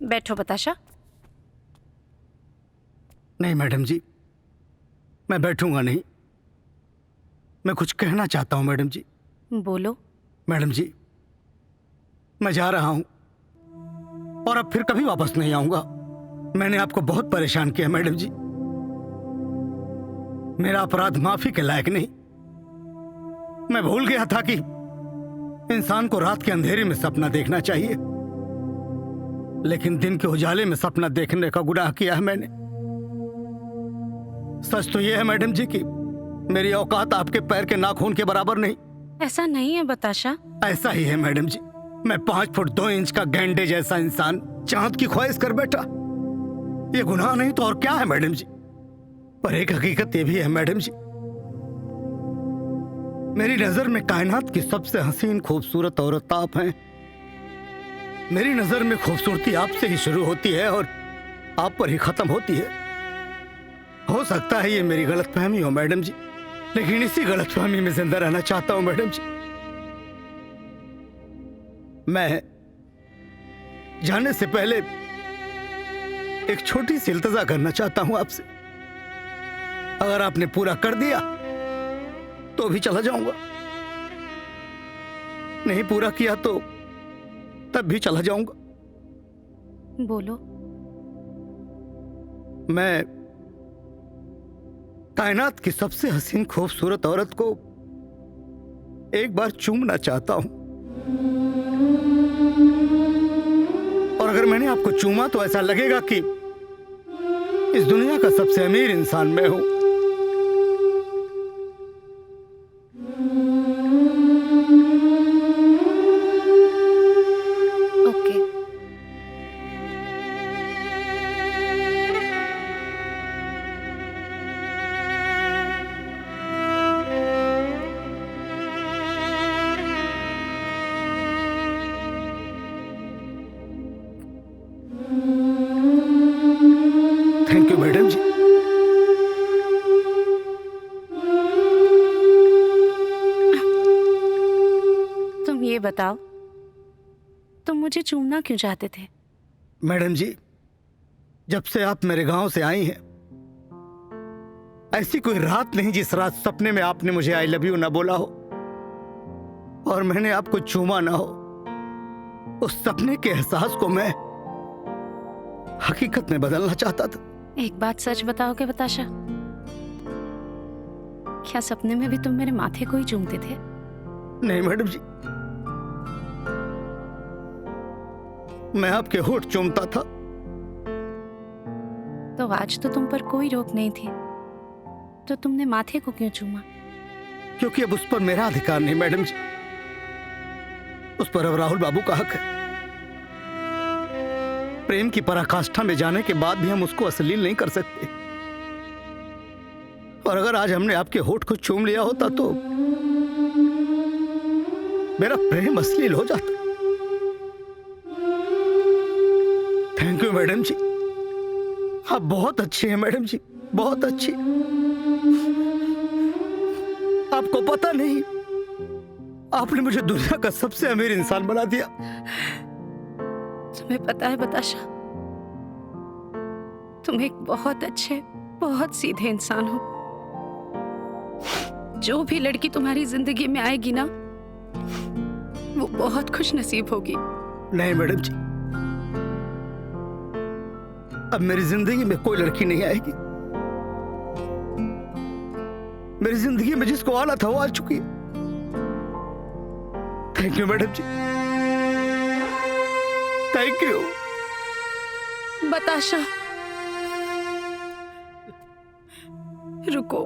बैठो बताशा। नहीं मैडम जी, मैं बैठूंगा नहीं। मैं कुछ कहना चाहता हूं मैडम जी। बोलो। मैडम जी, मैं जा रहा हूं और अब फिर कभी वापस नहीं आऊंगा। मैंने आपको बहुत परेशान किया मैडम जी। मेरा अपराध माफी के लायक नहीं। मैं भूल गया था कि इंसान को रात के अंधेरे में सपना देखना चाहिए, लेकिन दिन के उजाले में सपना देखने का गुनाह किया है मैंने। सच तो यह है मैडम जी कि मेरी औकात आपके पैर के नाखून के बराबर नहीं। ऐसा नहीं है बताशा। ऐसा ही है मैडम जी। मैं 5 फुट 2 इंच का गैंडे जैसा इंसान चांद की ख्वाहिश कर बैठा। ये गुनाह नहीं तो और क्या है मैडम जी। पर एक हकीकत ये भी है मैडम जी, मेरी नजर में कायनात की सबसे हसीन खूबसूरत औरत आप हैं। मेरी नजर में खूबसूरती आपसे ही शुरू होती है और आप पर ही खत्म होती है। हो सकता है ये मेरी गलतफहमी हो मैडम जी, लेकिन इसी गलतफहमी में जिंदा रहना चाहता हूं मैडम जी। मैं जाने से पहले एक छोटी सी इल्तजा करना चाहता हूं आपसे। अगर आपने पूरा कर दिया तो भी चला जाऊंगा, नहीं पूरा किया तो तब भी चला जाऊंगा। बोलो। मैं कायनात की सबसे हसीन खूबसूरत औरत को एक बार चूमना चाहता हूं, और अगर मैंने आपको चूमा तो ऐसा लगेगा कि इस दुनिया का सबसे अमीर इंसान मैं हूं। ओके। थैंक यू मैडम जी। तुम ये बताओ, तुम मुझे चूमना क्यों चाहते थे? मैडम जी, जब से आप मेरे गांव से आई हैं, ऐसी कोई रात नहीं जिस रात सपने में आपने मुझे आई लव यू ना बोला हो और मैंने आपको चूमा ना हो। उस सपने के एहसास को मैं हकीकत में बदलना चाहता था। एक बात सच बताओगे बताशा? क्या सपने में भी तुम मेरे माथे को ही चूमते थे? नहीं मैडम जी, मैं आपके होठ चूमता था। तो आज तो तुम पर कोई रोक नहीं थी, तो तुमने माथे को क्यों चूमा? क्योंकि अब उस पर मेरा अधिकार नहीं मैडम जी, उस पर अब राहुल बाबू का हक है। प्रेम की पराकाष्ठा में जाने के बाद भी हम उसको अश्लील नहीं कर सकते, और अगर आज हमने आपके होठ को चूम लिया होता तो मेरा प्रेम अश्लील हो जाता। थैंक यू मैडम जी, आप बहुत अच्छी हैं मैडम जी, बहुत अच्छी। आपको पता नहीं, आपने मुझे दुनिया का सबसे अमीर इंसान बना दिया। तुम्हें पता है बताशा, तुम एक बहुत अच्छे, बहुत सीधे इंसान हो। जो भी लड़की तुम्हारी जिंदगी में आएगी ना, वो बहुत खुश नसीब होगी। नहीं मैडम जी, अब मेरी जिंदगी में कोई लड़की नहीं आएगी। मेरी जिंदगी में जिसको आना था वो आ चुकी है। Thank you madam ji, thank you. बताशा रुको।